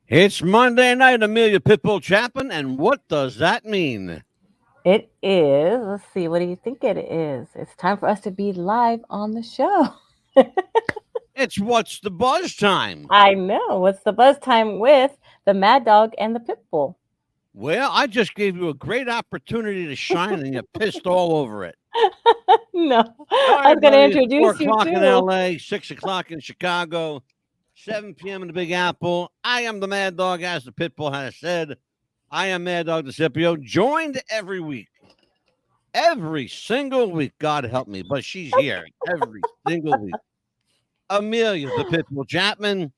It's Monday night, Amelia Pitbull Chapman, and what does that mean? It is. Let's see. What do you think it is? It's time for us to be live on the show. It's What's the Buzz time. I know. What's the buzz time with the Mad Dog and the Pitbull? Well, I just gave you a great opportunity to shine, and you pissed all over it. No, Hello, I was going to everybody. It's 4 introduce you o'clock in too. L.A., 6 o'clock in Chicago, 7 p.m. in the Big Apple. I am the Mad Dog, as the Pitbull has said. I am Mad Dog DeCipio, joined every single week. God help me, but she's here every single week. Amelia, the Pitbull Chapman.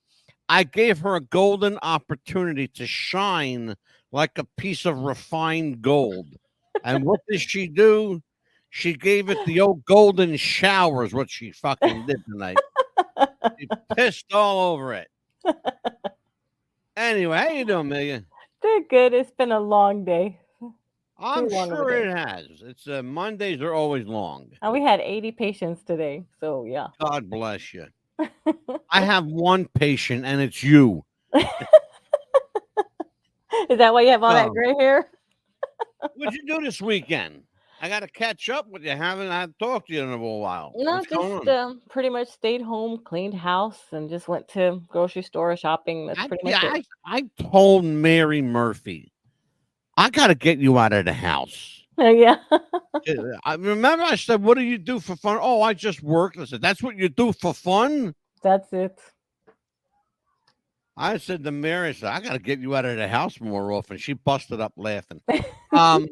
I gave her a golden opportunity to shine like a piece of refined gold. And what did she do? She gave it the old golden shower, is what she fucking did tonight. She pissed all over it. Anyway, how you doing, Amelia? They're good. It's been a long day. Too I'm long of a sure day. it has. It's Mondays are always long. And we had 80 patients today. So, yeah. God bless you. I have one patient, and it's you. Is that why you have all that Oh, gray hair? what'd you do this weekend? I got to catch up with you. Haven't I talked to you in a little while? No, What's going just on? pretty much stayed home, cleaned house, and just went to grocery store shopping. That's I, pretty much yeah, it. I, I told Mary Murphy, I got to get you out of the house. Yeah. I remember I said, "What do you do for fun?" Oh, I just work. I said, "That's what you do for fun." That's it. I said to Mary, I said, "I got to get you out of the house more often." She busted up laughing. Um,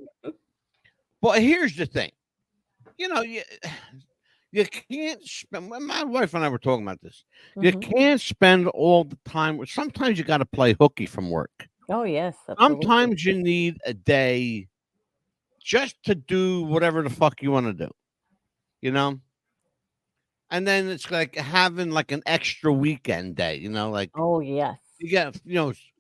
but here's the thing, you know, you can't spend. My wife and I were talking about this. You Hmm. can't spend all the time. Sometimes you got to play hooky from work. Oh, yes, absolutely. Sometimes you need a day just to do whatever the fuck you want to do, you know? And then it's like having like an extra weekend day, like Oh, yes. you get,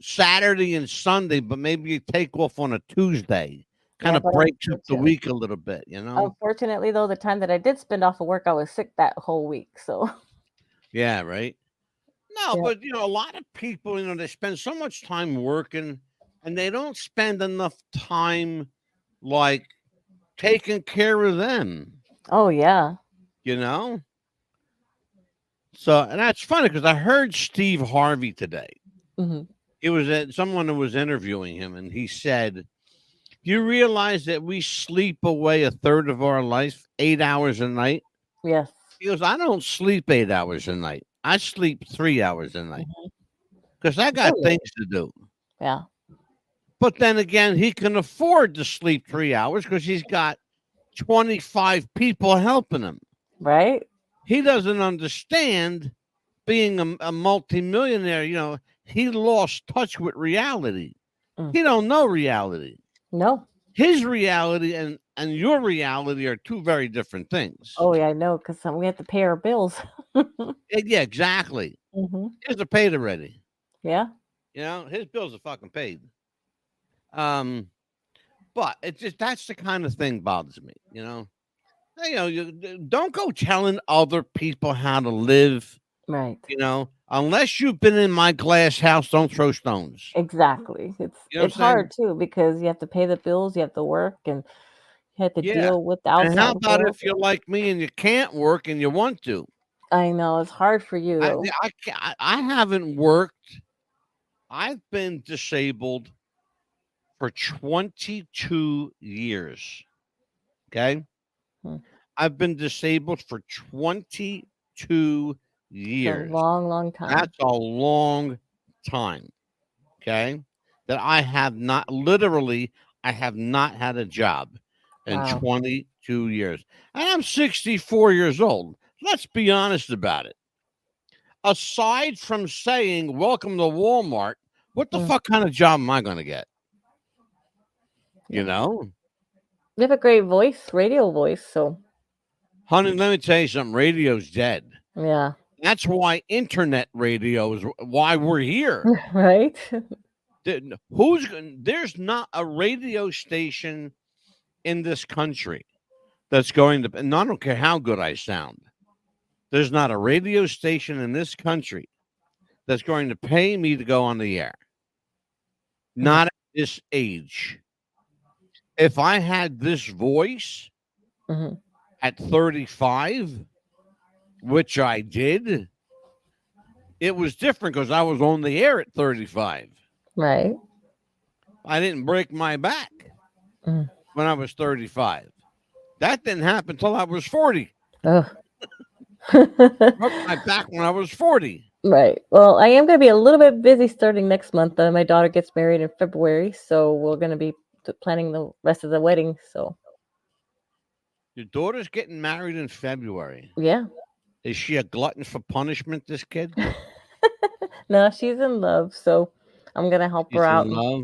Saturday and Sunday, but maybe you take off on a Tuesday, kind Yeah, of but breaks up the week a little bit. unfortunately, though, the time that I did spend off of work, I was sick that whole week. So, Yeah, right. No, yeah. but a lot of people, they spend so much time working and they don't spend enough time like taking care of them, Oh, yeah. you know? So, and that's funny because I heard Steve Harvey today. Hmm. It was someone who was interviewing him, and he said, "You realize that we sleep away a third of our life, 8 hours a night?" Yes. He goes, "I don't sleep 8 hours a night. I sleep 3 hours a night Hmm. because I got Brilliant. things to do." Yeah. But then again, he can afford to sleep 3 hours because he's got 25 people helping him. Right? He doesn't understand being a multimillionaire. He lost touch with reality. Mm. He don't know reality. No. His reality and your reality are two very different things. Oh, yeah, I know because we have to pay our bills. Yeah, exactly. Hmm. His are paid already. Yeah. His bills are fucking paid. Um, but it's just that's the kind of thing bothers me. You don't go telling other people how to live. Right. Unless you've been in my glass house, don't throw stones. Exactly. It's You know what it's I'm saying? hard too because you have to pay the bills, you have to work, and you have to Yeah. deal with the And how outside about world. if you're like me and you can't work and you want to? I know it's hard for you I though. I I haven't worked. I've been disabled for 22 years. Okay. Hmm. I've been disabled for 22 It's a years. long, long time. That's a long time. Okay. That I have not literally, I have not had a job in Wow. 22 years. And I'm 64 years old. Let's be honest about it. Aside from saying, welcome to Walmart, what the Mm. fuck kind of job am I going to get? You Yeah. know? You have a great voice, radio voice, so Honey, let me tell you something. Radio's dead. yeah. That's why internet radio is why we're here. Right? There's not a radio station in this country that's going to, and I don't care how good I sound, there's not a radio station in this country that's going to pay me to go on the air. not at this age. If I had this voice Mhm. at 35, which I did, it was different because I was on the air at 35. Right. I didn't break my back Mm. when I was 35. That didn't happen until I was 40. Ugh. Broke my back when I was 40. Right. Well, I am going to be a little bit busy starting next month. My daughter gets married in February, so we're going to be planning the rest of the wedding. So, Your daughter's getting married in February. yeah. Is she a glutton for punishment, this kid? No, she's in love, so I'm going to help her She's out. in love.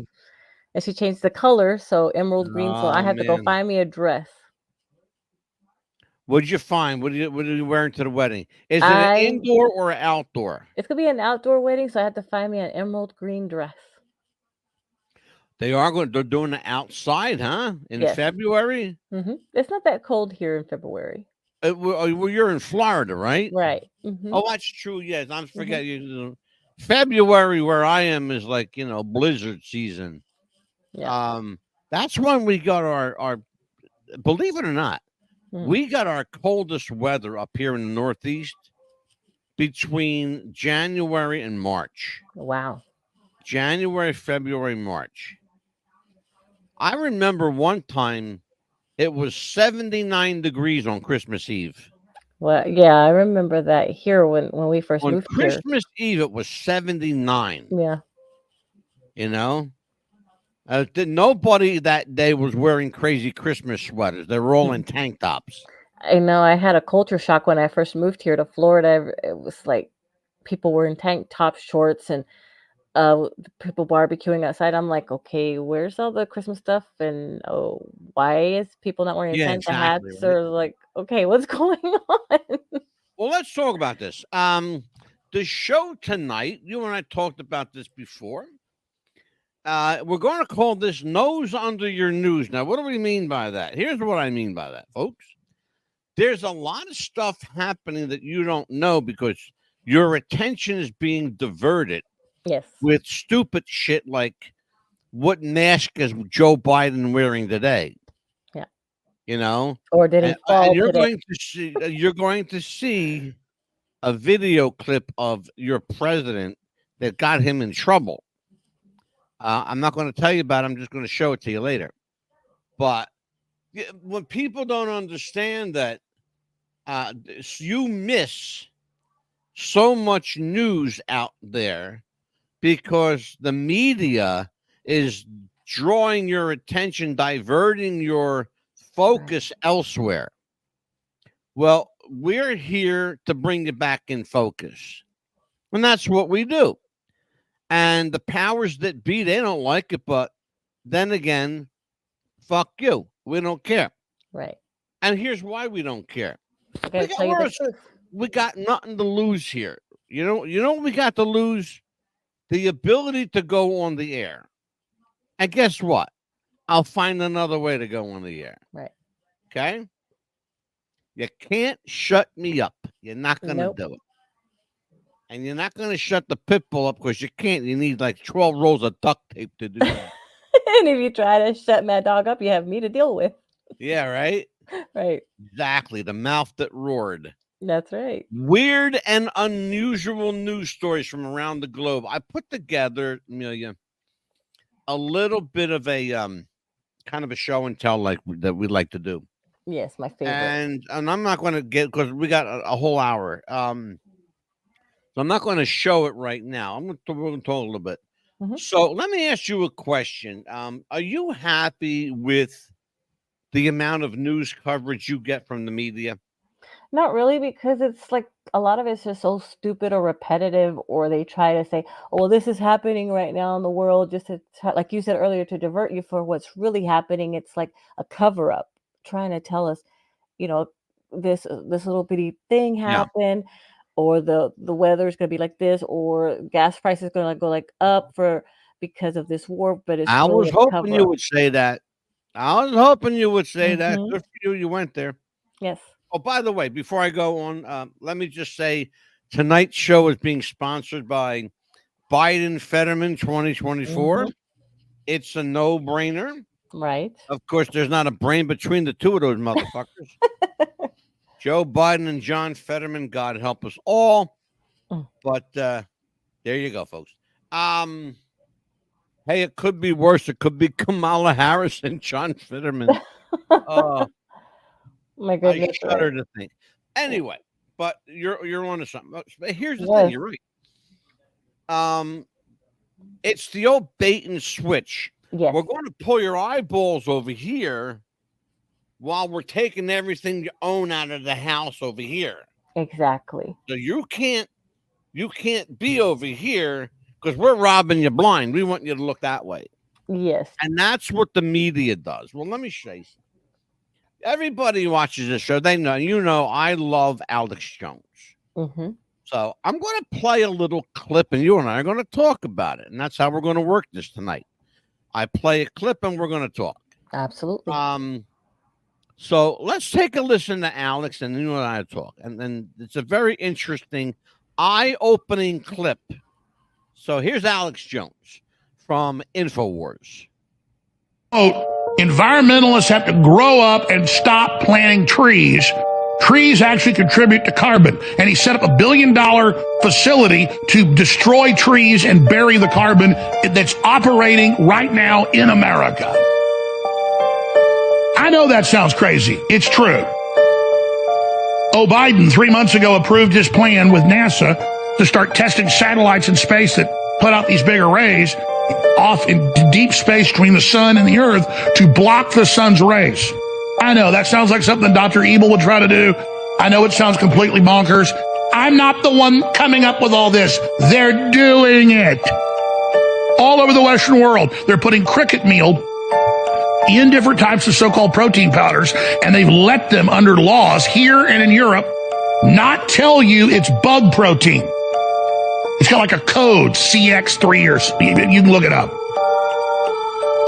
And she changed the color, so emerald green. So I Oh, have to go man. find me a dress. What'd you find? What are you wearing to the wedding? Is it an I indoor or an outdoor? It's going to be an outdoor wedding, so I have to find me an emerald green dress. They're doing it outside, huh? In Yes. February? It's not that cold here in February. Well, you're in Florida, right? Right. Oh, that's true. Yes, I forget. February, where I am, is like blizzard season. Yeah. That's when we got our. Believe it or not, we got our coldest weather up here in the Northeast between January and March. Wow. January, February, March. I remember one time it was 79 degrees on Christmas Eve. Well, yeah, I remember that here when we first On moved here. Christmas Eve, it was 79. Yeah. Nobody that day was wearing crazy Christmas sweaters. They were all in tank tops. I know I had a culture shock when I first moved here to Florida. It was like people were in tank top shorts and people barbecuing outside. I'm like, okay, where's all the Christmas stuff? And why is people not wearing Yeah, Santa exactly. hats? Right? Or like, okay, what's going on? Well, let's talk about this. The show tonight, you and I talked about this before. We're going to call this Nose Under Your News. Now, what do we mean by that? Here's what I mean by that, folks. There's a lot of stuff happening that you don't know because your attention is being diverted Yes. with stupid shit like what mask is Joe Biden wearing today? Yeah. Or did he fall and you're today? going to see a video clip of your president that got him in trouble. I'm not going to tell you about it. I'm just going to show it to you later. But when people don't understand that you miss so much news out there because the media is drawing your attention, diverting your focus elsewhere. Well, we're here to bring you back in focus. And that's what we do. And the powers that be, they don't like it, but then again, fuck you. We don't care. Right. And here's why we don't care. Okay, We got nothing to lose here. You know what we got to lose? The ability to go on the air. And guess what? I'll find another way to go on the air. Right. Okay? You can't shut me up. You're not going to do it. And you're not going to shut the pit bull up because you can't. You need like 12 rolls of duct tape to do that. And if you try to shut Mad Dog up, you have me to deal with. Yeah, right? Right. Exactly. The mouth that roared. That's right. Weird and unusual news stories from around the globe. I put together, Amelia, a little bit of a kind of a show and tell like that we like to do. Yes, my favorite. And I'm not going to get because we got a whole hour. So I'm not going to show it right now. We're going to talk a little bit. So let me ask you a question. Are you happy with the amount of news coverage you get from the media? Not really, because it's like a lot of it's just so stupid or repetitive, or they try to say, oh, well, this is happening right now in the world, just to, like you said earlier, to divert you for what's really happening. It's like a cover up trying to tell us, this little bitty thing happened, or the weather's going to be like this, or gas prices going to go like up because of this war. But it's I really was hoping you would say that. I was hoping you would say that. Good for you. You went there. Yes. Oh, by the way, before I go on, let me just say tonight's show is being sponsored by Biden Fetterman 2024. It's a no-brainer. Right. Of course, there's not a brain between the two of those motherfuckers. Joe Biden and John Fetterman, God help us all. Mm. But there you go, folks. Hey, it could be worse. It could be Kamala Harris and John Fetterman. My I goodness. shudder to think. Anyway, but you're on to something. But here's the thing. Yes. You're right. It's the old bait and switch. Yes. We're going to pull your eyeballs over here while we're taking everything you own out of the house over here. Exactly. So you can't be over here because we're robbing you blind. We want you to look that way. Yes. And that's what the media does. Well, let me show you something. Everybody who watches this show, they know, I love Alex Jones. Mm-hmm. So I'm going to play a little clip and you and I are going to talk about it. And that's how we're going to work this tonight. I play a clip and we're going to talk. Absolutely. So let's take a listen to Alex and you and I talk. And then it's a very interesting, eye-opening clip. So here's Alex Jones from InfoWars. Environmentalists have to grow up and stop planting trees. Trees actually contribute to carbon. And he set up $1 billion facility to destroy trees and bury the carbon that's operating right now in America. I know that sounds crazy. It's true. Biden 3 months ago approved his plan with NASA to start testing satellites in space that put out these big arrays off in deep space between the sun and the earth to block the sun's rays. I know that sounds like something Dr. Evil would try to do. I know it sounds completely bonkers. I'm not the one coming up with all this. They're doing it. All over the Western world, they're putting cricket meal in different types of so-called protein powders, and they've let them under laws here and in Europe not tell you it's bug protein. It's got like a code, CX3 or you can look it up.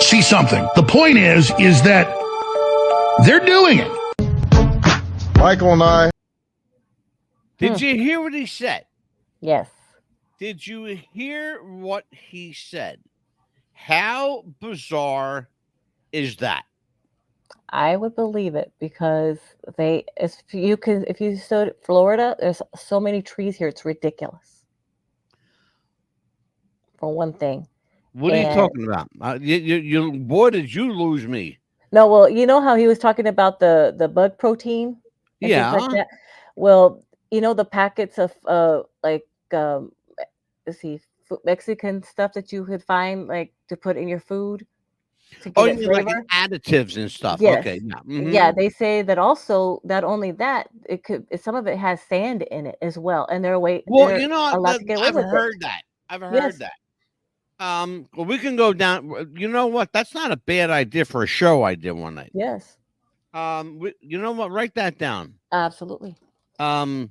See something. The point is that they're doing it. Michael and I. Did you hear what he said? Yes. Did you hear what he said? How bizarre is that? I would believe it because if you saw Florida, there's so many trees here, it's ridiculous. For one thing. What are you talking about? You boy, did you lose me? No, well, you know how he was talking about the bug protein? And things like that? Well, the packets of let's see, Mexican stuff that you could find like to put in your food to get it flavor. Like additives and stuff. Yes. Okay. Yeah. Mm-hmm. Yeah, they say that also not only that, some of it has sand in it as well. And they're allowed to get away with it. I've heard that. Well, we can go down. You know what? That's not a bad idea for a show I did one night. Yes. You know what? Write that down. Absolutely. Food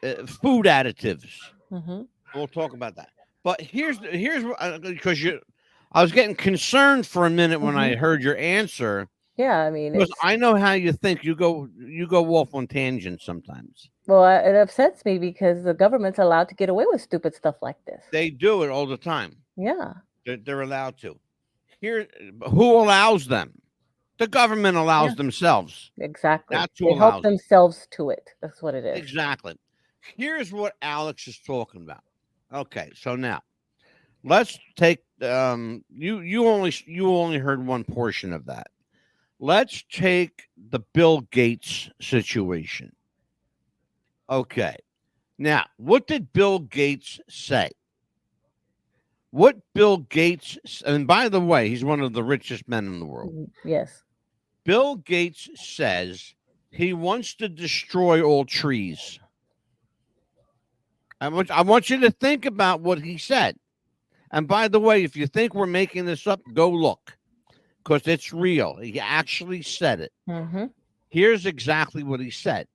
additives. Mm-hmm. We'll talk about that. But here's because I was getting concerned for a minute when I heard your answer. Yeah, I mean, because I know how you think. You go off on tangents sometimes. Well, it upsets me because the government's allowed to get away with stupid stuff like this. They do it all the time. Yeah. They're allowed to. Who allows them? The government allows themselves. Exactly. That's they help themselves to it. That's what it is. Exactly. Here's what Alex is talking about. Okay, so now let's take you only heard one portion of that. Let's take the Bill Gates situation. Okay. Now, what did Bill Gates say? What Bill Gates, and by the way, he's one of the richest men in the world. Yes. Bill Gates says he wants to destroy all trees. I want you to think about what he said. And by the way, if you think we're making this up, go look, because it's real. He actually said it. Mm-hmm. Here's exactly what he said.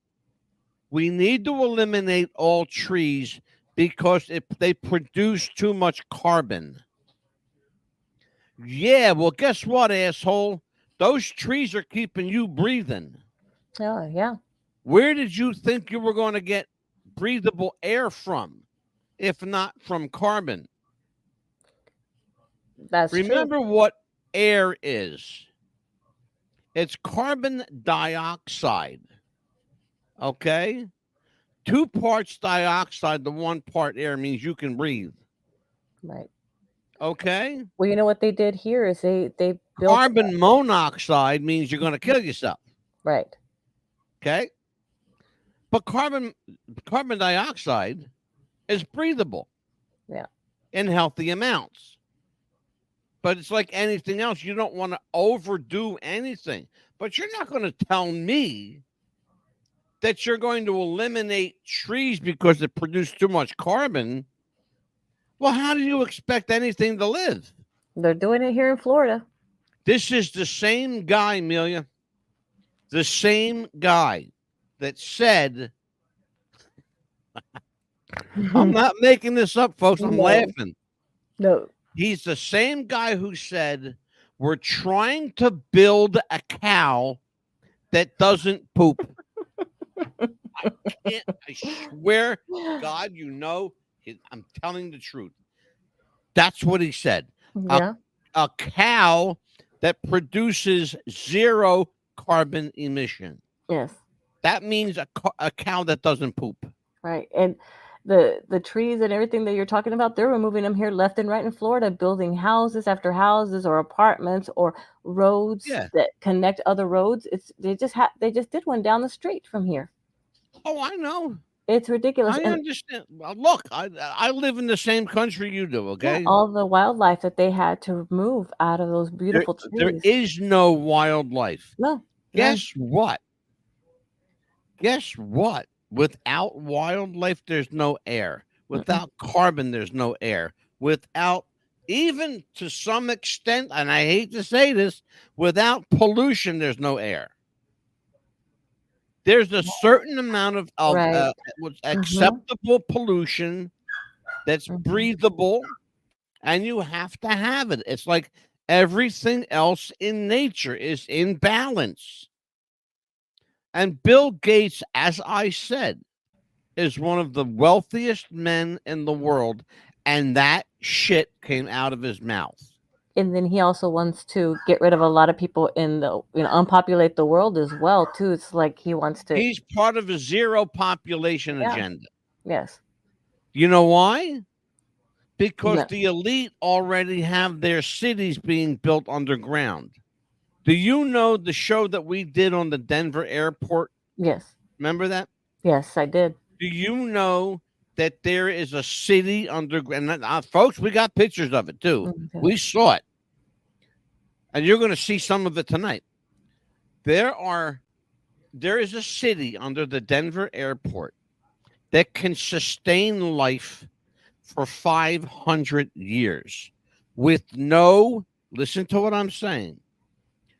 We need to eliminate all trees because they produce too much carbon. Yeah, well, guess what, asshole? Those trees are keeping you breathing. Oh, yeah. Where did you think you were going to get breathable air from, if not from carbon? That's true. Remember what air is. It's carbon dioxide. Okay? 2 parts dioxide to 1 part air means you can breathe. Right. Okay? Well, you know what they did here is they built Carbon monoxide means you're going to kill yourself. right. Okay? But carbon dioxide is breathable. Yeah. In healthy amounts. But it's like anything else. You don't want to overdo anything. But you're not going to tell me that you're going to eliminate trees because it produced too much carbon. Well, how do you expect anything to live? They're doing it here in Florida. This is the same guy, Amelia. The same guy that said, I'm not making this up, folks. I'm No. laughing. No. He's the same guy who said, we're trying to build a cow that doesn't poop. I swear, God, you know, I'm telling the truth. That's what he said. Yeah. A cow that produces 0 carbon emission. Yes. That means a cow that doesn't poop. Right. And the trees and everything that you're talking about, they're removing them here left and right in Florida, building houses after houses or apartments or roads that connect other roads. They just did one down the street from here. Oh, I know. It's ridiculous. I understand. Well, look, I live in the same country you do, okay? Yeah, all the wildlife that they had to remove out of those beautiful trees. There is no wildlife. No. Guess what? Guess what? Without wildlife, there's no air. Without carbon, there's no air. Without, even to some extent, and I hate to say this, without pollution, there's no air. There's a certain amount of acceptable pollution that's breathable, and you have to have it. It's like everything else in nature is in balance. And Bill Gates, as I said, is one of the wealthiest men in the world, and that shit came out of his mouth. And then he also wants to get rid of a lot of people in the, unpopulate the world as well, too. It's like he wants to. He's part of a 0 population agenda. Yes. You know why? Because the elite already have their cities being built underground. Do you know the show that we did on the Denver airport? Yes. Remember that? Yes, I did. Do you know that there is a city underground? Folks, we got pictures of it too. Okay. We saw it. And you're going to see some of it tonight. There is a city under the Denver airport that can sustain life for 500 years with no, listen to what I'm saying,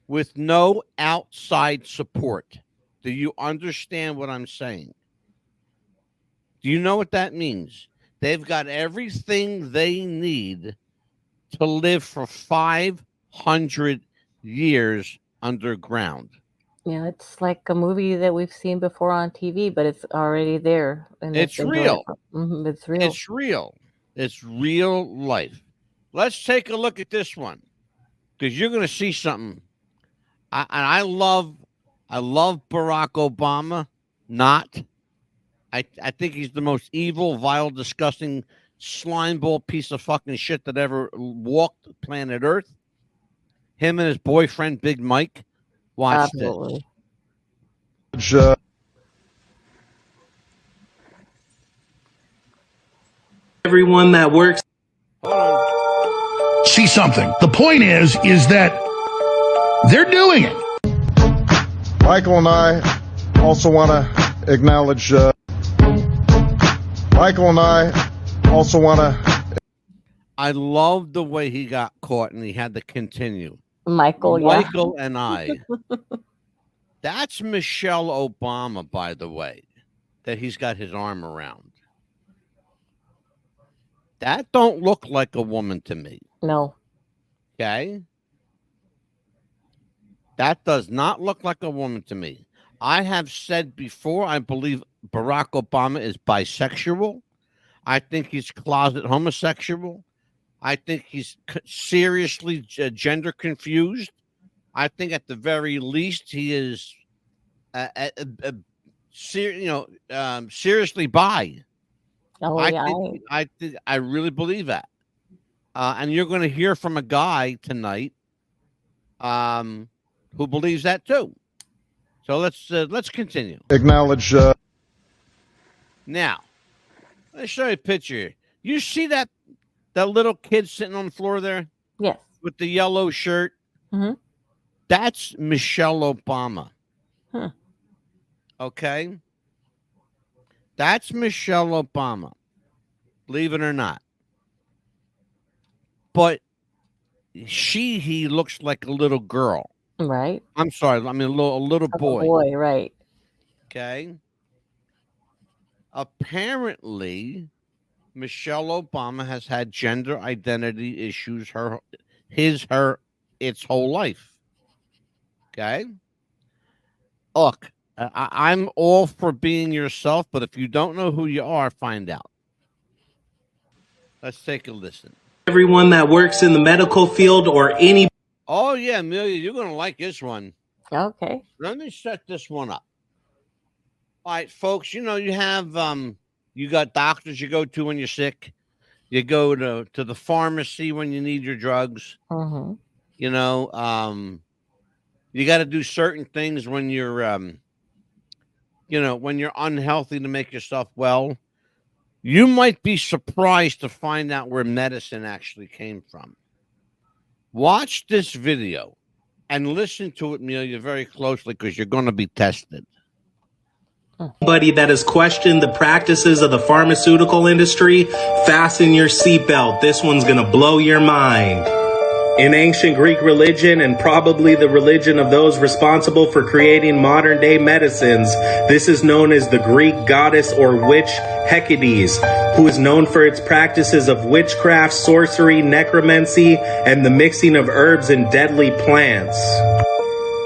with no outside support. Do you understand what I'm saying? Do you know what that means? They've got everything they need to live for 500 years underground. Yeah, it's like a movie that we've seen before on TV, but it's already there. And it's real. It's real. It's real. It's real life. Let's take a look at this one, because you're going to see something. I love Barack Obama. I think he's the most evil, vile, disgusting, slimeball piece of fucking shit that ever walked planet Earth. Him and his boyfriend, Big Mike. Watch this. Everyone that works. See something. The point is that they're doing it. Michael and I also want to acknowledge. Michael and I also want to. I love the way he got caught and he had to continue. Michael and I. That's Michelle Obama, by the way, that he's got his arm around. That don't look like a woman to me. No. Okay? That does not look like a woman to me. I have said before, I believe Barack Obama is bisexual. I think he's closet homosexual. I think he's seriously gender confused. I think at the very least he is, seriously bi. Oh I yeah, think I really believe that. And you're going to hear from a guy tonight, who believes that too. So let's continue. Acknowledge. Now, let's show you a picture. You see that little kid sitting on the floor there yes. with the yellow shirt? Mhm. That's Michelle Obama. Huh. Okay? That's Michelle Obama. Believe it or not. But he looks like a little girl. Right. I'm sorry, I mean a little Like a boy. boy, right. Okay? Apparently, Michelle Obama has had gender identity issues its whole life. Okay? Look, I'm all for being yourself, but if you don't know who you are, find out. Let's take a listen. Everyone that works in the medical field or any Oh, yeah, Amelia, you're going to like this one. Okay. Let me set this one up. All right, folks, you have you got doctors you go to when you're sick. You go to the pharmacy when you need your drugs. Mm-hmm. You got to do certain things when you're when you're unhealthy to make yourself well. You might be surprised to find out where medicine actually came from. Watch this video and listen to it, Amelia, very closely because you're going to be tested. Anybody that has questioned the practices of the pharmaceutical industry, fasten your seatbelt. This one's going to blow your mind. In ancient Greek religion, and probably the religion of those responsible for creating modern day medicines, this is known as the Greek goddess or witch Hecates, who is known for its practices of witchcraft, sorcery, necromancy, and the mixing of herbs and deadly plants.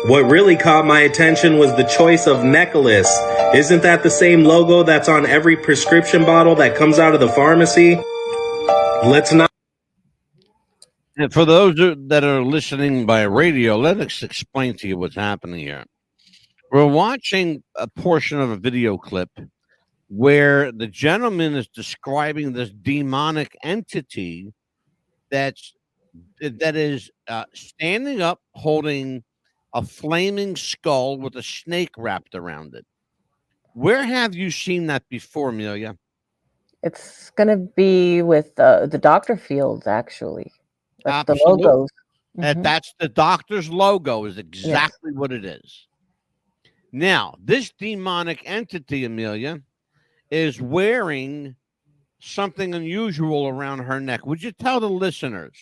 What really caught my attention was the choice of necklace. Isn't that the same logo that's on every prescription bottle that comes out of the pharmacy? Let's not. And for those that are listening by radio, let us explain to you what's happening here. We're watching a portion of a video clip where the gentleman is describing this demonic entity that is standing up holding a flaming skull with a snake wrapped around it. Where have you seen that before, Amelia? It's gonna be with the Dr. Fields, actually. That's the Absolutely. logos. And that's the doctor's logo is exactly what it is. Now, this demonic entity, Amelia, is wearing something unusual around her neck. Would you tell the listeners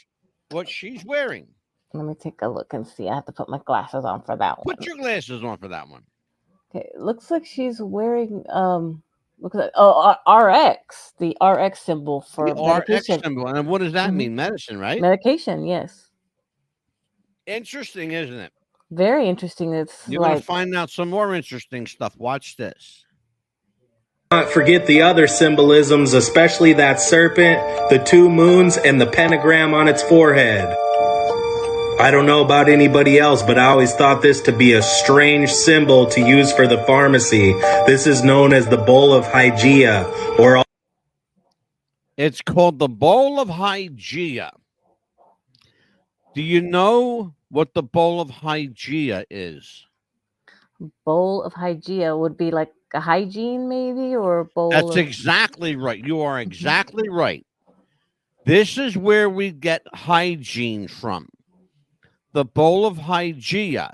what she's wearing? Let me take a look and see. I have to put my glasses on for that one. Put your glasses on for that one. Okay, it looks like she's wearing looks like RX, the RX symbol for The RX medication. symbol. And what does that mean? Medicine, right? Medication, yes. Interesting, isn't it? Very interesting. It's You're going like to find out some more interesting stuff. Watch this. Not forget the other symbolisms, especially that serpent, the two moons, and the pentagram on its forehead. I don't know about anybody else, but I always thought this to be a strange symbol to use for the pharmacy. This is known as the bowl of Hygeia, or It's called the bowl of Hygeia. Do you know what the bowl of Hygeia is? bowl of Hygeia would be like a hygiene, maybe, or a bowl. That's of... exactly right. You are exactly right. This is where we get hygiene from. The bowl of Hygeia.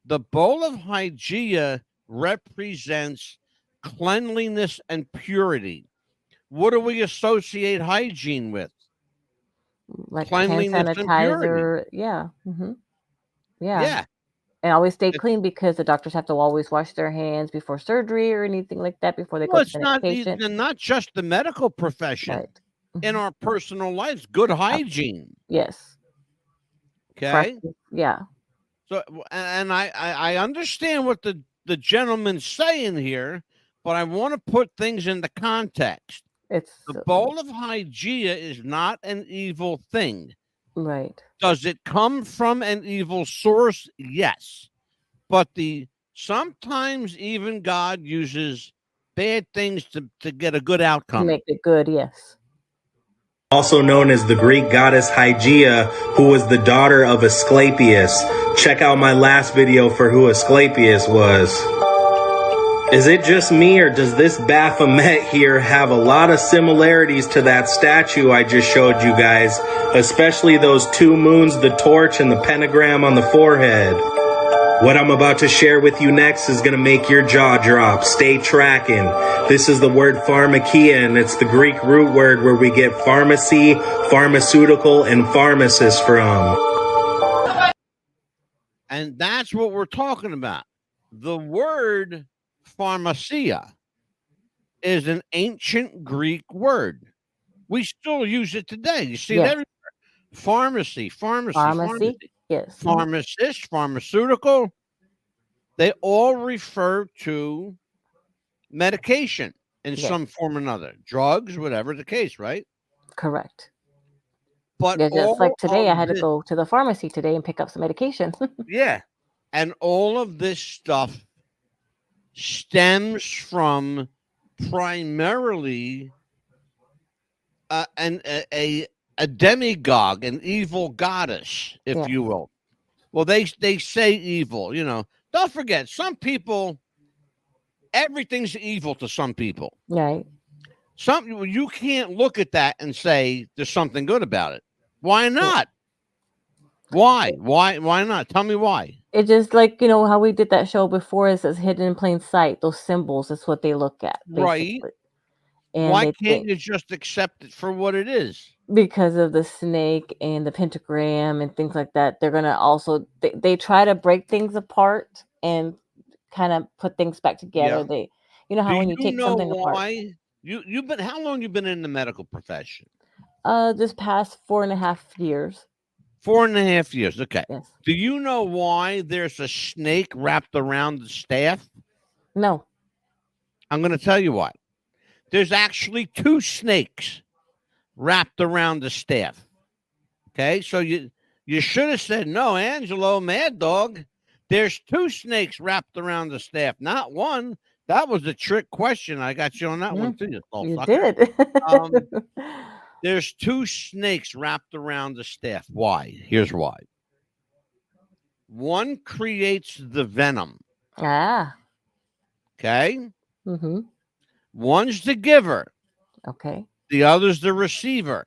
The bowl of Hygeia represents cleanliness and purity. What do we associate hygiene with? like hand Cleanliness and purity. sanitizer. Yeah. Yeah. Yeah. And always stay clean because the doctors have to always wash their hands before surgery or anything like that before they Well, go it's to the next patient. not just the medical profession. Right. In our personal lives, good hygiene. Yes. Okay. Practice. Yeah. So, and I understand what the gentleman's saying here, but I want to put things into context. It's The bowl of Hygeia is not an evil thing. right. Does it come from an evil source? Yes. But sometimes even God uses bad things to get a good To outcome. make it good, yes. Also known as the Greek goddess Hygeia, who was the daughter of Asclepius. Check out my last video for who Asclepius was. Is it just me, or does this Baphomet here have a lot of similarities to that statue I just showed you guys, especially those two moons, the torch, and the pentagram on the forehead? What I'm about to share with you next is going to make your jaw drop. Stay tracking. This is the word pharmakia, and it's the Greek root word where we get pharmacy, pharmaceutical, and pharmacist from. And that's what we're talking about. The word pharmacia is an ancient Greek word. We still use it today. You see it Yes. everywhere. Pharmacy, Pharmacy, yes. pharmacist, pharmaceutical. They all refer to medication in Yes. some form or another. Drugs, whatever the case, right? Correct. But Yeah, just like all today, I of had to this- go to the pharmacy today and pick up some medication. Yeah. And all of this stuff stems from primarily a demigod, an evil goddess, if Yeah. you will. Well, they say evil, Don't forget, some people, everything's evil to some people. Right. You can't look at that and say there's something good about it. Why not? Why not? Tell me why. It just like, how we did that show before, it says hidden in plain sight. Those symbols, that's what they look at, Right. basically. And Why they can't think you just accept it for what it is? because of the snake and the pentagram and things like that, they're gonna also they try to break things apart and kind of put things back together. Yeah. They, how Do when you you take know something apart. why? You've been how long you been in the medical profession? This past 4.5 years. 4.5 years. Okay. Yes. Do you know why there's a snake wrapped around the staff? No. I'm going to tell you why. There's actually 2 snakes wrapped around the staff. Okay, so you should have said no, Angelo, Mad Dog. There's 2 snakes wrapped around the staff, not one. That was a trick question. I got you on that one too. You did. There's 2 snakes wrapped around the staff. Why? Here's why. One creates the venom. Ah. Okay. Mm-hmm. One's the giver. Okay. The other's the receiver.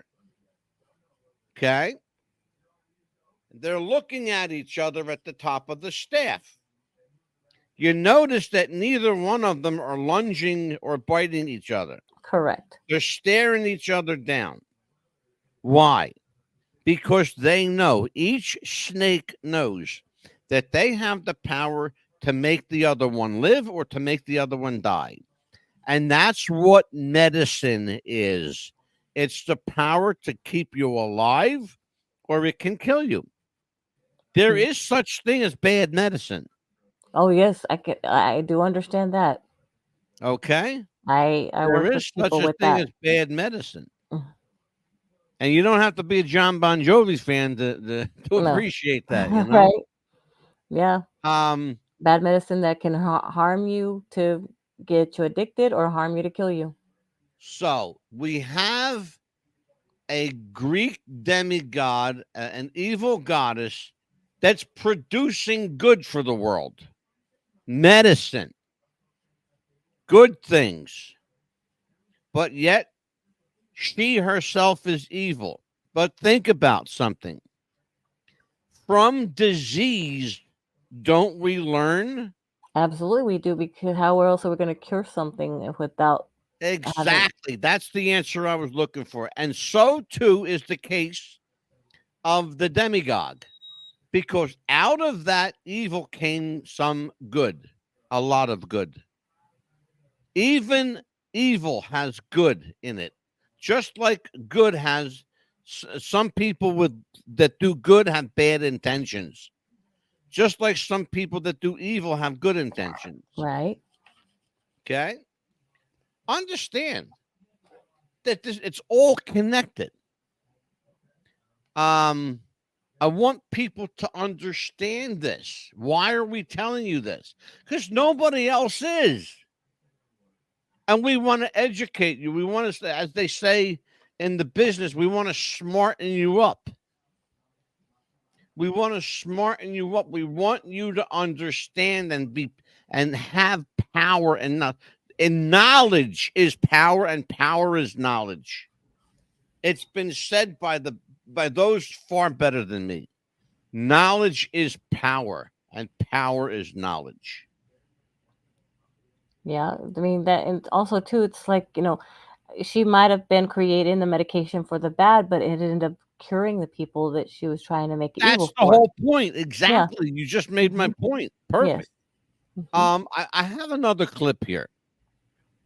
Okay. They're looking at each other at the top of the staff. You notice that neither one of them are lunging or biting each other. Correct. They're staring each other down. Why? Because they know, each snake knows that they have the power to make the other one live or to make the other one die. And that's what medicine is. It's the power to keep you alive, or it can kill you. There is such thing as bad medicine. Oh yes, I do understand that. Okay. I There work with is such people a with thing that. as bad medicine. Mm. And you don't have to be a John Bon Jovi fan to No. appreciate that, you know? Right. Yeah. Um, Bad medicine that can harm you to get you addicted or harm you to kill you. so we have a Greek demigod, an evil goddess that's producing good for the world. Medicine. Good things. But yet she herself is evil. But think about something. From disease, don't we learn? Absolutely, we do, because how else are we going to cure something without Exactly. That's the answer I was looking for. And so too is the case of the demigod, because out of that evil came some good, a lot of good. Even evil has good in it, just like good has some people that do good have bad intentions, just like some people that do evil have good intentions. right? Okay. Understand, it's all connected. I want people to understand this. Why are we telling you this? Because nobody else is. And we want to educate you. We want to, as they say in the business, we want to smarten you up. We want to smarten you up. We want you to understand and have power, and knowledge is power, and power is knowledge. It's been said by those far better than me. Knowledge is power, and power is knowledge. Yeah, I mean that, and also too, it's like, she might have been creating the medication for the bad, but it ended up curing the people that she was trying to make it That's evil the for. whole point. Exactly. Yeah. You just made my point. Perfect. Yes. I have another clip here.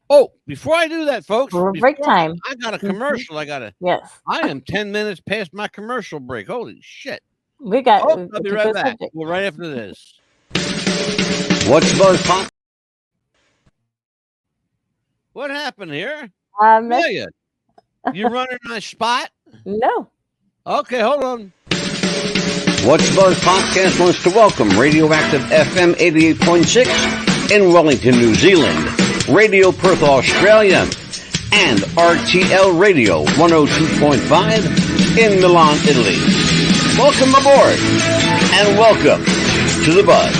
Oh, before I do that, folks, break time. I got a commercial. Yes. I am 10 minutes past my commercial break. Holy shit. We got. I'll be right back. Well, right after this. What's the buzz, Pop? What happened here? Amelia, you running my spot? No. Okay, hold on. What's the Buzz Podcast wants to welcome Radioactive FM 88.6 in Wellington, New Zealand, Radio Perth, Australia, and RTL Radio 102.5 in Milan, Italy. Welcome aboard, and welcome to the Buzz.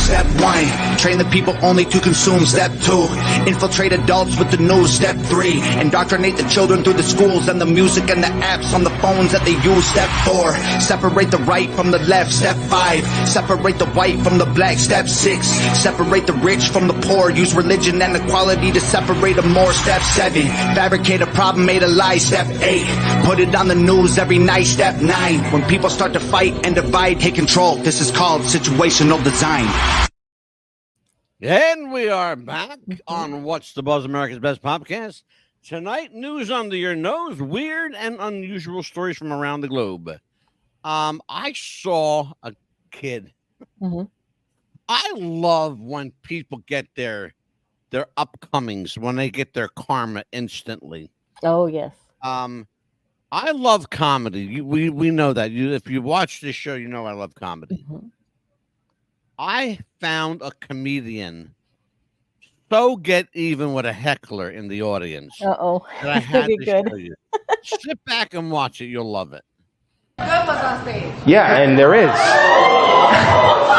Step 1, train the people only to consume. Step 2, infiltrate adults with the news. Step 3, indoctrinate the children through the schools and the music and the apps on the phones that they use. Step 4, separate the right from the left. Step 5, separate the white from the black. Step 6, separate the rich from the poor. Use religion and equality to separate them more. Step 7, fabricate a problem, made a lie. Step 8, put it on the news every night. Step 9, when people start to fight and divide, take control. This is called situational design. And we are back on What's the Buzz, America's Best Podcast. Tonight, news under your nose, weird and unusual stories from around the globe. I saw a kid. Mm-hmm. I love when people get their upcomings, when they get their karma instantly. Oh, yes. I love comedy. We know that. If you watch this show, you know I love comedy. Mm-hmm. I found a comedian so get even with a heckler in the audience. Uh-oh. That I had to good. show you. Sit back and watch it. You'll love it. Good was on stage. Yeah, and there is.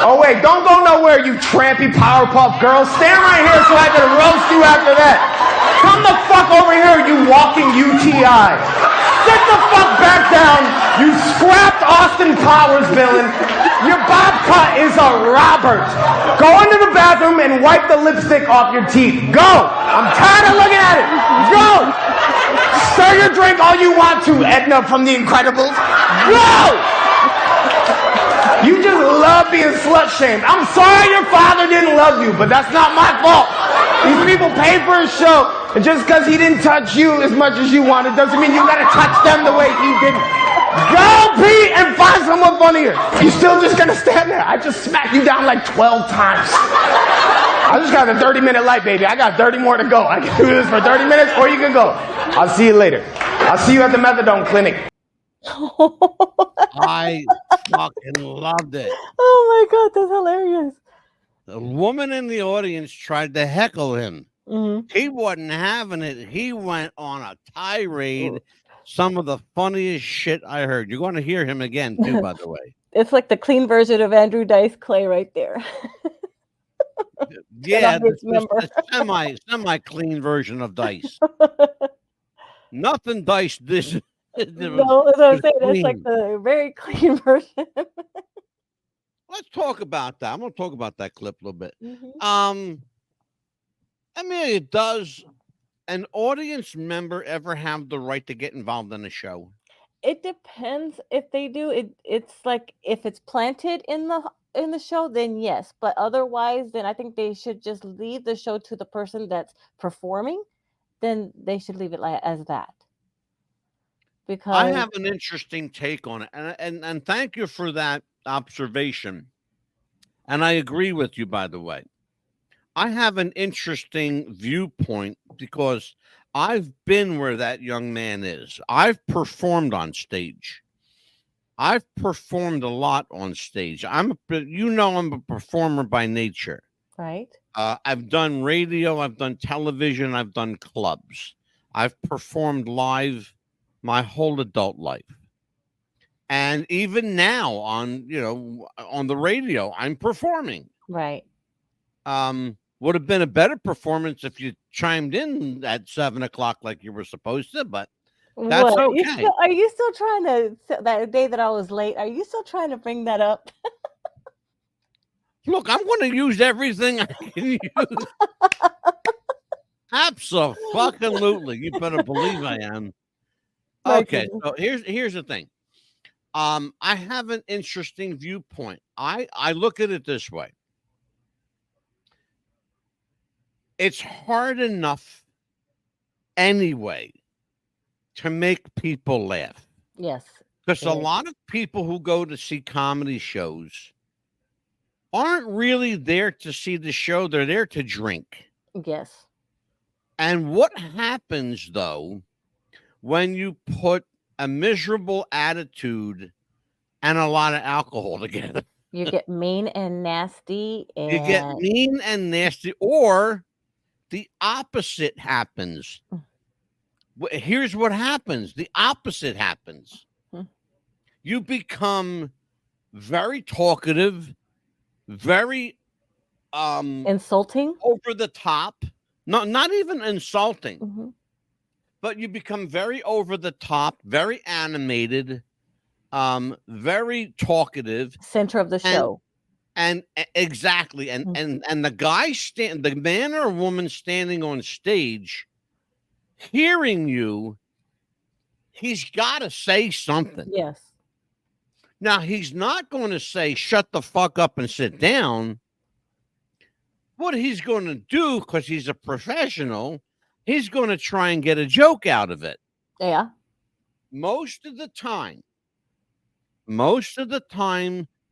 Oh, wait, don't go nowhere, you trampy Powerpuff Girl. Stand right here so I can roast you after that. Come the fuck over here, you walking UTI. Sit the fuck back down, you scrapped Austin Powers villain. Your bob cut is a Robert. Go into the bathroom and wipe the lipstick off your teeth. Go! I'm tired of looking at it. Go! Stir your drink all you want to, Edna from The Incredibles. Go! You just love being slut-shamed. I'm sorry your father didn't love you, but that's not my fault. These people pay for a show, and just because he didn't touch you as much as you wanted doesn't mean you gotta touch them the way he didn't. Go pee and find someone funnier. You still just gonna stand there? I just smacked you down like 12 times. I just got a 30-minute light, baby. I got 30 more to go. I can do this for 30 minutes, or you can go. I'll see you later. I'll see you at the methadone clinic. I fucking loved it. Oh my God, that's hilarious. The woman in the audience tried to heckle him. Mm-hmm. He wasn't having it. He went on a tirade. Some of the funniest shit I heard. You're going to hear him again, too, by the way. It's like the clean version of Andrew Dice Clay right there. Yeah, the semi-clean version of Dice. Nothing Dice this. No, that's what I'm saying. It's like the very clean version. Let's talk about that. I'm going to talk about that clip a little bit. Mm-hmm. Amelia, does an audience member ever have the right to get involved in a show? It depends if they do. It's like if it's planted in the show, then yes. But otherwise, then I think they should just leave the show to the person that's performing. Then they should leave it as that. Because I have an interesting take on it, and thank you for that observation. And I agree with you, by the way. I have an interesting viewpoint because I've been where that young man is. I've performed on stage. I've performed a lot on stage. I'm a performer by nature. Right. I've done radio, I've done television, I've done clubs. I've performed live my whole adult life. And even now on the radio, I'm performing. Right. Would have been a better performance if you chimed in at 7:00 like you were supposed to, but that's What? okay. Are you still trying to that day that I was late? Are you still trying to bring that up? Look, I'm going to use everything I can use. Absolutely. You better believe I am. Okay, so here's the thing. I have an interesting viewpoint. I look at it this way. It's hard enough anyway to make people laugh. Yes. Because a lot of people who go to see comedy shows aren't really there to see the show. They're there to drink. Yes. And what happens, though, when you put a miserable attitude and a lot of alcohol together? You get mean and nasty. And You get mean and nasty, or the opposite happens. Here's what happens. The opposite happens. You become very talkative, very insulting, over the top. Not even insulting, but you become very over the top, very animated, very talkative, center of the show. And exactly. And the man or woman standing on stage, hearing you, he's got to say something. Yes. Now, he's not going to say, shut the fuck up and sit down. What he's going to do, because he's a professional, he's going to try and get a joke out of it. Yeah. Most of the time,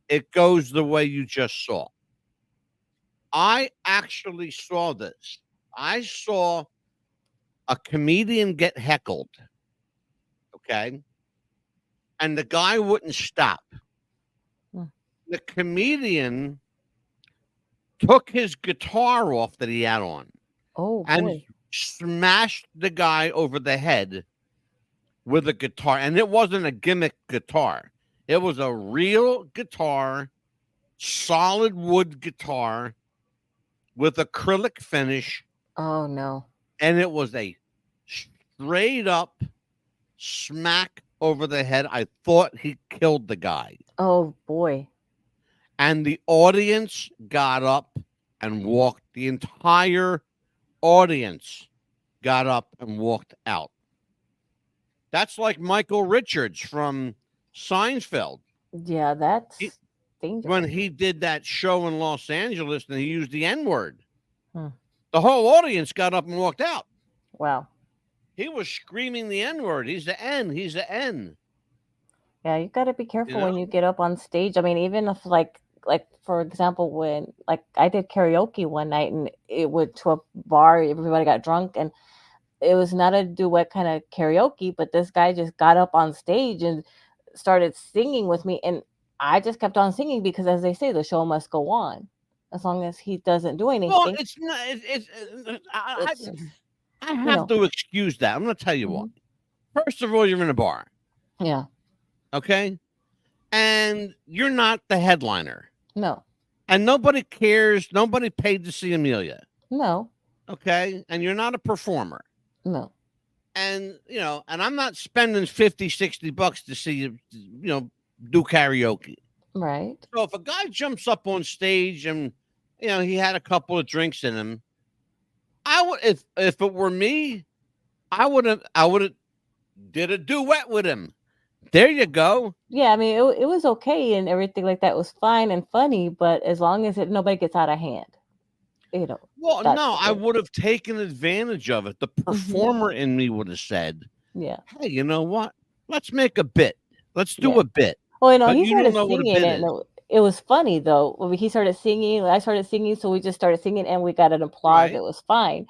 it goes the way you just saw. I actually saw this. I saw a comedian get heckled. Okay. And the guy wouldn't stop. The comedian took his guitar off that he had on. And smashed the guy over the head with a guitar. And it wasn't a gimmick guitar. It was a real guitar, solid wood guitar with acrylic finish. Oh, no. And it was a straight up smack over the head. I thought he killed the guy. Oh, boy. And the audience got up and walked. The entire audience got up and walked out. That's like Michael Richards from Seinfeld. Yeah, that's dangerous. When he did that show in Los Angeles and he used the N-word. The whole audience got up and walked out. Wow. He was screaming the N-word. He's the N. He's the N. Yeah, you got to be careful when you get up on stage. I mean, even if like for example, when like I did karaoke one night and it went to a bar, everybody got drunk, and it was not a duet kind of karaoke, but this guy just got up on stage and started singing with me, and I just kept on singing because, as they say, the show must go on as long as he doesn't do anything. Well, it's not. I have to excuse that. I'm going to tell you what. First of all, you're in a bar. Yeah. Okay. And you're not the headliner. No. And nobody cares. Nobody paid to see Amelia. No. Okay. And you're not a performer. No. And, and I'm not spending $50-$60 to see you, do karaoke. Right. So if a guy jumps up on stage and, he had a couple of drinks in him, I would, if it were me, I would have did a duet with him. There you go. Yeah, I mean, it was okay and everything like that was fine and funny, but as long as nobody gets out of hand, Well, no, I would have taken advantage of it. The performer in me would have said, "Yeah, hey, you know what? Let's make a bit. Let's do a bit." Well, But he you don't started know what a singing bit it. is. And it was funny though. When he started singing, I started singing, so we just started singing and we got an applause. Right. It was fine.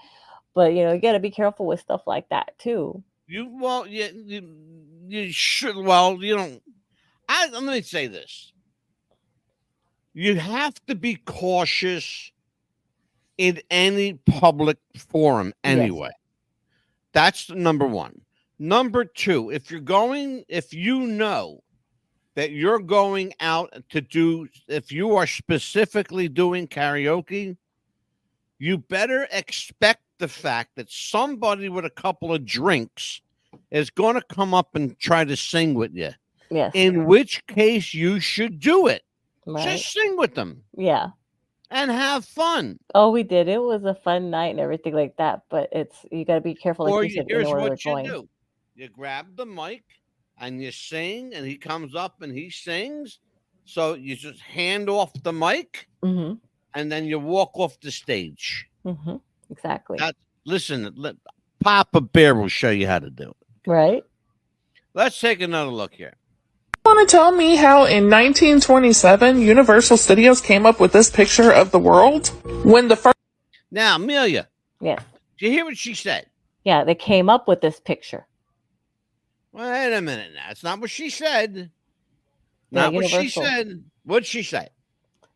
But you got to be careful with stuff like that too. You should. Well, you don't. Let me say this. You have to be cautious in any public forum anyway. Yes. That's number one. Number two, if you know that you're going out if you are specifically doing karaoke, you better expect the fact that somebody with a couple of drinks is going to come up and try to sing with you. Yes. In which case you should do it. Right. Just sing with them. Yeah. And have fun. Oh, we did. It was a fun night and everything like that. But you got to be careful. Or Like you said, here's where what we're you going. do. You grab the mic and you sing, and he comes up and he sings. So you just hand off the mic, and then you walk off the stage. Exactly. Listen, Papa Bear will show you how to do it. Right. Let's take another look here. Want to tell me how in 1927 Universal Studios came up with this picture of the world when the first... Now, Amelia. Yes. Did you hear what she said? Yeah, they came up with this picture. Wait a minute now. It's not what she said. Yeah, Not what she said. What'd she say?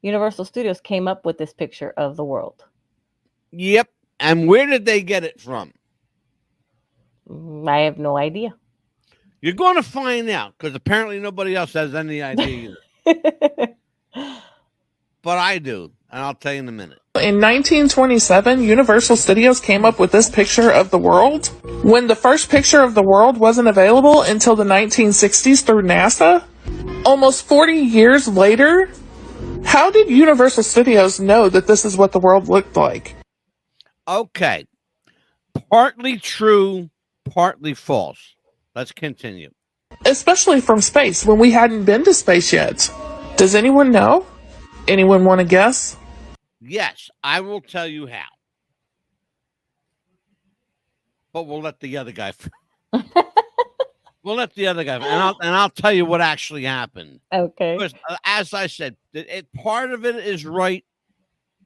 Universal Studios came up with this picture of the world. Yep. And where did they get it from? I have no idea. You're going to find out, because apparently nobody else has any idea either. But I do, and I'll tell you in a minute. In 1927, Universal Studios came up with this picture of the world when the first picture of the world wasn't available until the 1960s through NASA. Almost 40 years later, how did Universal Studios know that this is what the world looked like? Okay. Partly true, partly false. Let's continue. Especially from space, when we hadn't been to space yet. Does anyone know? Anyone want to guess? Yes, I will tell you how. But we'll let the other guy. We'll let the other guy, and I'll tell you what actually happened. Okay. Because, as I said, part of it is right,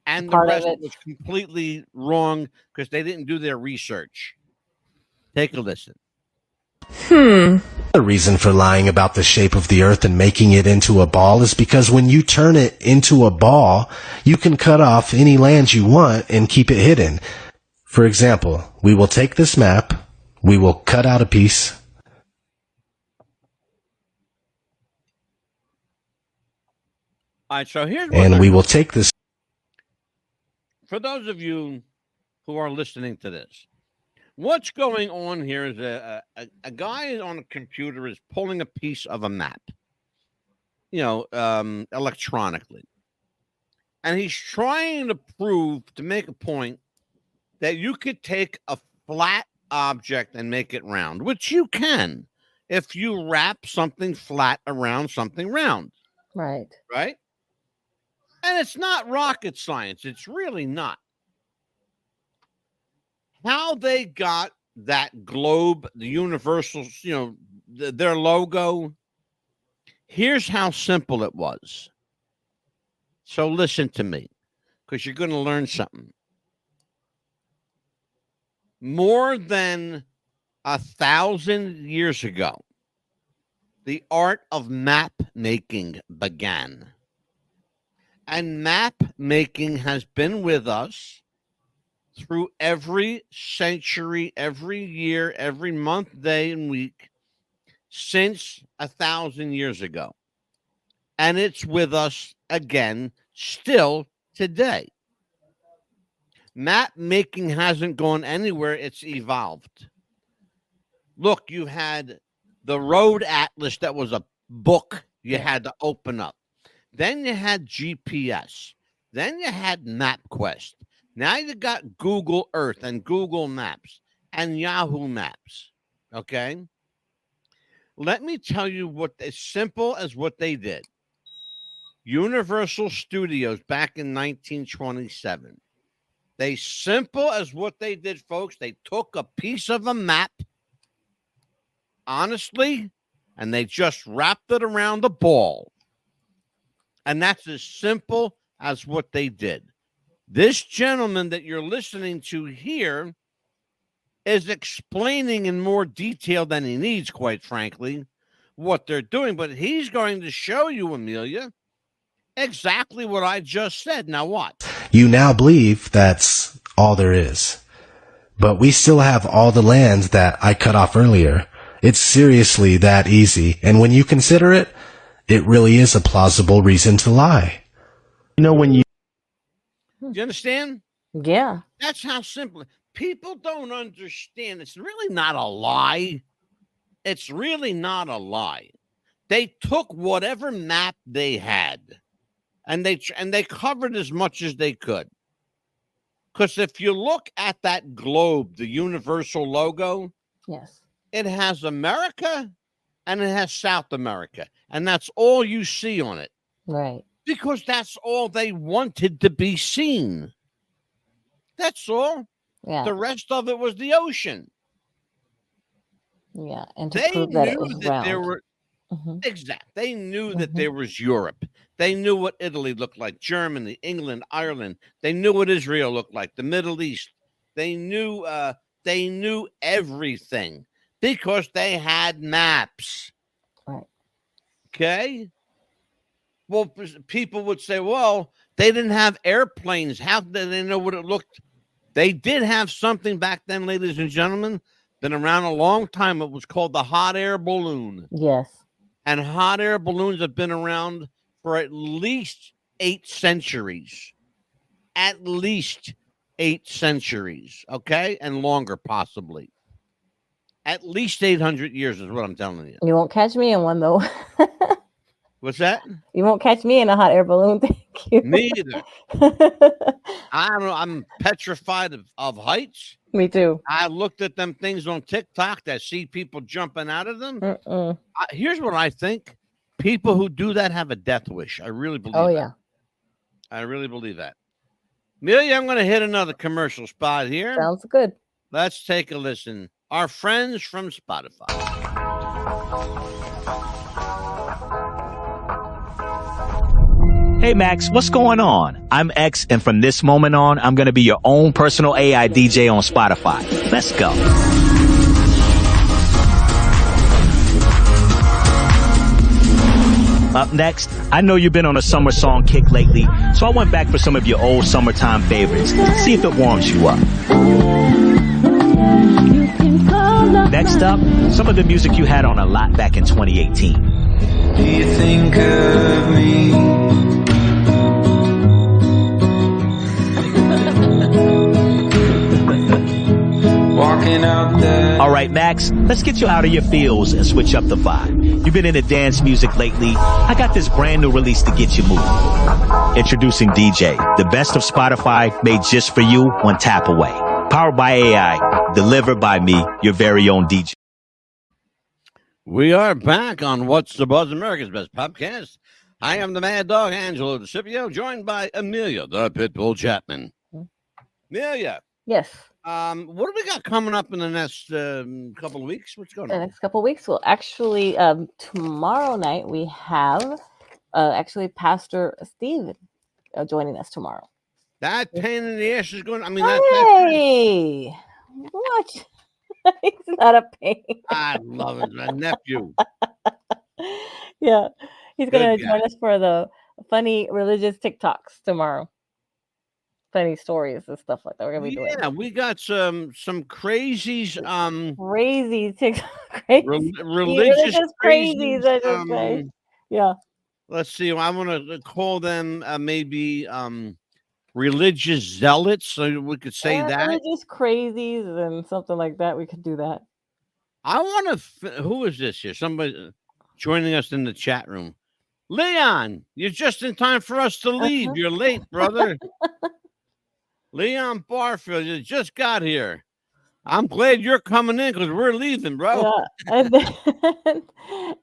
and the Part of rest it. was completely wrong because they didn't do their research. Take a listen. The reason for lying about the shape of the earth and making it into a ball is because when you turn it into a ball, you can cut off any land you want and keep it hidden. For example, we will take this map, we will cut out a piece. All right, so here's what And we will take this. For those of you who are listening to this, what's going on here is a guy on a computer is pulling a piece of a map, electronically. And he's trying to make a point that you could take a flat object and make it round, which you can if you wrap something flat around something round. Right. Right? And it's not rocket science. It's really not. How they got that globe, the Universal, their logo, here's how simple it was. So listen to me, because you're going to learn something. More than 1,000 years ago, the art of map making began. And map making has been with us through every century, every year, every month, day, and week since 1,000 years ago. And it's with us again still today. Map making hasn't gone anywhere. It's evolved. Look, you had the Road Atlas that was a book you had to open up. Then you had GPS. Then you had MapQuest. Now you got Google Earth and Google Maps and Yahoo Maps. Okay? Let me tell you what, as simple as what they did. Universal Studios back in 1927. They simple as what they did, folks. They took a piece of a map, honestly, and they just wrapped it around the ball. And that's as simple as what they did. This gentleman that you're listening to here is explaining in more detail than he needs, quite frankly, what they're doing. But he's going to show you, Amelia, exactly what I just said. Now what? You now believe that's all there is. But we still have all the lands that I cut off earlier. It's seriously that easy. And when you consider it, it really is a plausible reason to lie. You know, when you... Do you understand? Yeah. That's how simple. People don't understand. It's really not a lie. It's really not a lie. They took whatever map they had, and they covered as much as they could. Because if you look at that globe, the universal logo, yes, it has America and it has South America, and that's all you see on it. Right. Because that's all they wanted to be seen. That's all. Yeah. The rest of it was the ocean. Yeah, and to They prove that it knew was that round. there were Mhm. exact. They knew that there was Europe. They knew what Italy looked like, Germany, England, Ireland. They knew what Israel looked like, the Middle East. They knew everything because they had maps. Right. Okay. Well, people would say, well, they didn't have airplanes. How did they know what it looked? They did have something back then, ladies and gentlemen, been around a long time. It was called the hot air balloon. Yes. And hot air balloons have been around for at least 8 centuries. At least 8 centuries, okay? And longer, possibly. At least 800 years is what I'm telling you. You won't catch me in one, though. What's that? You won't catch me in a hot air balloon. Thank you. Me either. I don't know. I'm petrified of heights. Me too. I looked at them things on TikTok that see people jumping out of them. Here's what I think. People who do that have a death wish. I really believe Oh, that. yeah. I really believe that. Amelia, I'm going to hit another commercial spot here. Sounds good. Let's take a listen. Our friends from Spotify. Hey Max, what's going on? I'm X, and from this moment on, I'm going to be your own personal AI DJ on Spotify. Let's go. Up next, I know you've been on a summer song kick lately, so I went back for some of your old summertime favorites. See if it warms you up. Next up, some of the music you had on a lot back in 2018. Do you think of me? Walking out there. All right, Max, let's get you out of your feels and switch up the vibe. You've been into dance music lately. I got this brand new release to get you moving. Introducing DJ, the best of Spotify made just for you one tap away. Powered by AI, delivered by me, your very own DJ. We are back on What's the Buzz, America's Best Podcast. I am the Mad Dog, Angelo DeCipio, joined by Amelia, the Pitbull Chapman. Amelia. Yes. What do we got coming up in the next couple of weeks? What's going on? The next couple of weeks, well, actually, tomorrow night we have actually Pastor Steve joining us tomorrow. That pain in the ass is going. I mean, Hey, what? He's not a pain. I love it, my nephew. Yeah, he's gonna Good guy. join us for the funny religious TikToks tomorrow. Funny stories and stuff like that. We're gonna be doing. Yeah, we got some crazies. Crazy TikTok, crazy, Religious crazies. I just say, yeah. Let's see. I want to call them maybe religious zealots, so we could say that. Religious crazies and something like that. We could do that. I want to. Who is this here? Somebody joining us in the chat room. Leon, you're just in time for us to leave. You're late, brother. Leon Barfield, you just got here. I'm glad you're coming in because we're leaving, bro. Yeah.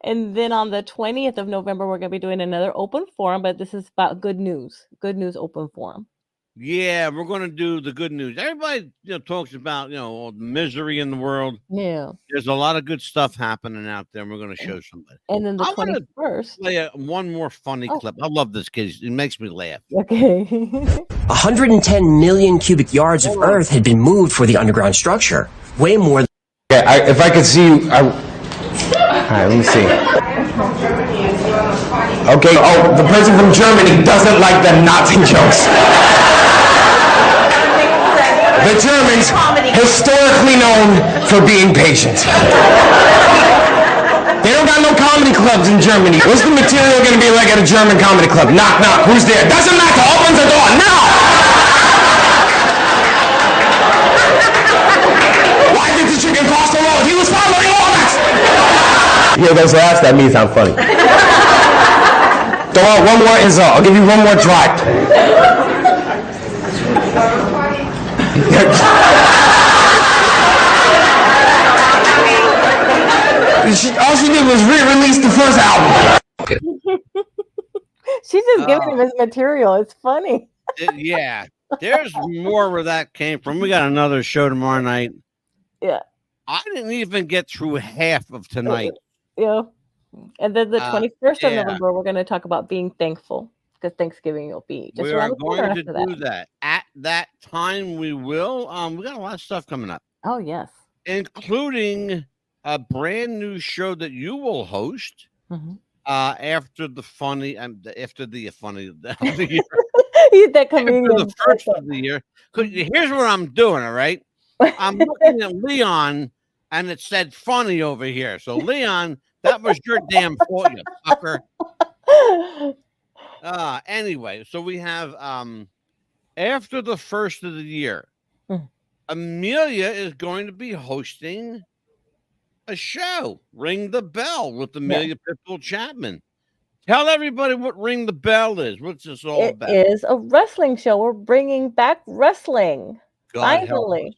And then on the 20th of November, we're going to be doing another open forum, but this is about good news. Good news open forum. Yeah, we're going to do the good news. Everybody, talks about all the misery in the world. Yeah. There's a lot of good stuff happening out there, and we're going to show somebody. And then the I want to 21st. play one more funny clip. I love this kid. It makes me laugh. Okay. 110 million cubic yards of earth had been moved for the underground structure. Way more than... Yeah, if I could see you... All right, let me see. Okay, the person from Germany doesn't like the Nazi jokes. The Germans, historically known for being patient. They don't got no comedy clubs in Germany. What's the material going to be like at a German comedy club? Knock, knock, who's there? Doesn't matter, open the door, now! Why did the chicken cross the road? He was following orders! You hear those laughs? That means I'm funny. Throw out one more insult. I'll give you one more try. All she did was re-release the first album. She's just giving him his material. It's funny. Yeah, there's more where that came from. We got another show tomorrow night. Yeah. I didn't even get through half of tonight. Yeah. And then the 21st of yeah. November, we're going to talk about being thankful because Thanksgiving will be just We around are the corner going to after do that. At that time, we will. We got a lot of stuff coming up, Oh, yes. including a brand new show that you will host Mhm. after the funny after the funny of the year. He's that After comedian. the first of the year. 'Cause here's what I'm doing, all right? I'm looking at Leon, and it said funny over here. So, Leon, that was your damn fault, you fucker. Anyway, so we have after the first of the year, Amelia is going to be hosting a show, Ring the Bell with Amelia Pitbull Chapman. Tell everybody what Ring the Bell is. What's this all It about? is a wrestling show. We're bringing back wrestling. God help Finally.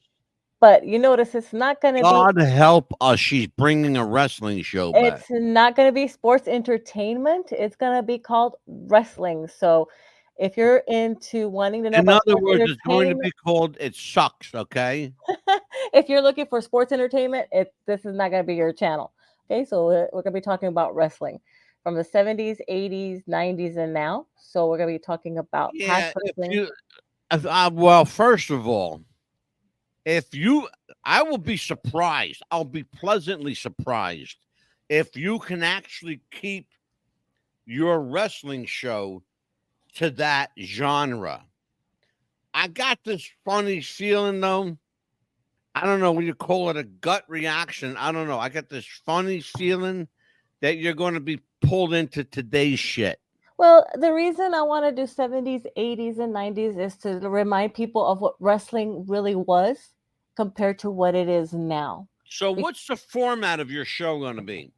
But you notice it's not going to God help us. She's bringing a wrestling show be. back. It's not going to be sports entertainment. It's going to be called wrestling. So if you're into wanting to know In about other sports words, it's going to entertainment, be called It Sucks, okay? if you're looking for sports entertainment, this is not going to be your channel. Okay, so we're going to be talking about wrestling from the 70s, 80s, 90s, and now. So we're going to be talking about Yeah, past wrestling. well, first of all, I will be surprised. I'll be pleasantly surprised if you can actually keep your wrestling show to that genre. I got this funny feeling, though. I don't know what you call it, a gut reaction. I don't know. I got this funny feeling that you're going to be pulled into today's shit. Well, the reason I want to do 70s, 80s, and 90s is to remind people of what wrestling really was compared to what it is now. So what's the format of your show going to be?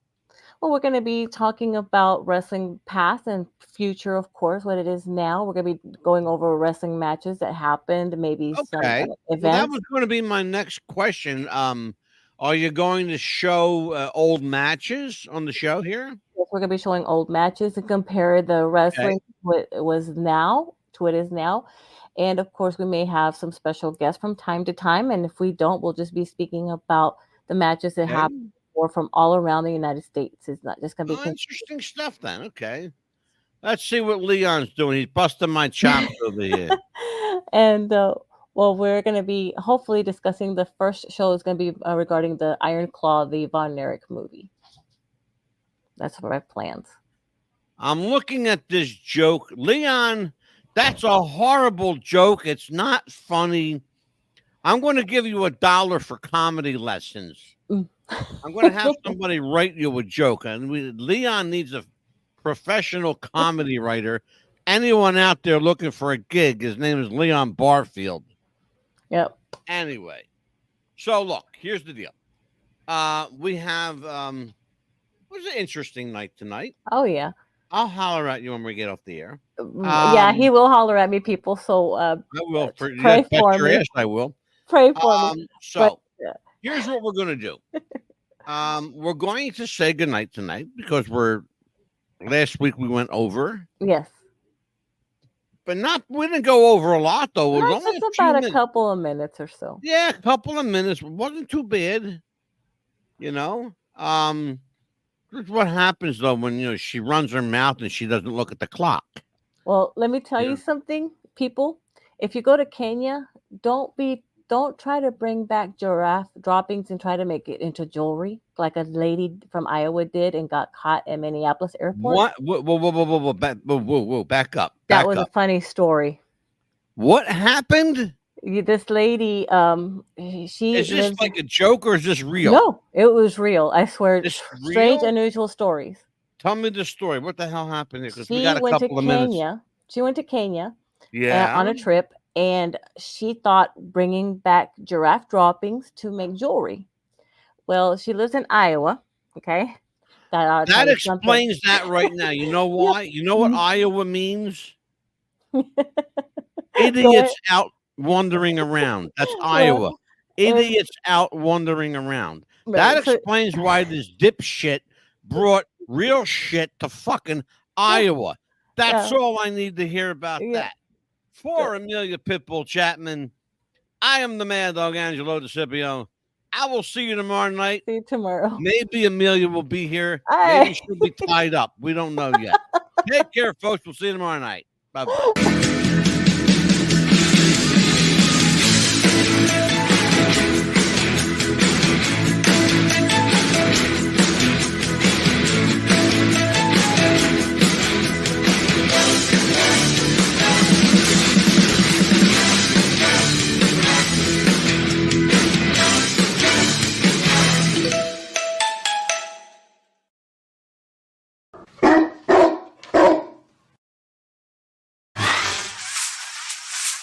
Well, we're going to be talking about wrestling past and future, of course, what it is now. We're going to be going over wrestling matches that happened, maybe some Okay. events. Well, that was going to be my next question. Are you going to show old matches on the show here? Yes, we're going to be showing old matches and compare the wrestling to what it was now to what it is now. And of course, we may have some special guests from time to time. And if we don't, we'll just be speaking about the matches that happened or from all around the United States. It's not just going to be interesting stuff then. Okay. Let's see what Leon's doing. He's busting my chops over here. And well, we're going to be hopefully discussing the first show is going to be regarding the Iron Claw, the Von Erich movie. That's what I have plans. I'm looking at this joke. Leon, that's a horrible joke. It's not funny. I'm going to give you $1 for comedy lessons. I'm going to have somebody write you a joke. And Leon needs a professional comedy writer. Anyone out there looking for a gig, his name is Leon Barfield. Yep. Anyway, so look, here's the deal. We have, it was an interesting night tonight. Oh, yeah. I'll holler at you when we get off the air. Yeah, he will holler at me, people. So I will. pray for me. I will. Pray for me. So here's what we're going to do. We're going to say goodnight tonight because last week we went over. Yes. but not. We didn't go over a lot though. It was No, only just a few about a minutes. couple of minutes or so. Yeah, a couple of minutes. It wasn't too bad. You know, this is what happens though when she runs her mouth and she doesn't look at the clock. Well, let me tell you something, people. If you go to Kenya, don't try to bring back giraffe droppings and try to make it into jewelry like a lady from Iowa did and got caught at Minneapolis airport. What? Whoa! Back up. That was a funny story. What happened? This lady, she Is this lives- like a joke or is this real? No, it was real. I swear. It's Strange, real? unusual stories. Tell me the story. What the hell happened here? Because we She got a went to couple of minutes. Kenya. She went to Kenya. Yeah. On a trip, and she thought bringing back giraffe droppings to make jewelry. Well, she lives in Iowa. Okay, That explains that right now. You know why? You know what Iowa means? Idiots out wandering around. That's Iowa. Idiots out wandering around. That explains why this dipshit brought real shit to fucking Iowa. That's all I need to hear about that. For Amelia Pitbull Chapman, I am the Mad Dog Angelo DeCipio. I will see you tomorrow night. See you tomorrow. Maybe Amelia will be here. Maybe she'll be tied up. We don't know yet. Take care, folks. We'll see you tomorrow night. Bye-bye.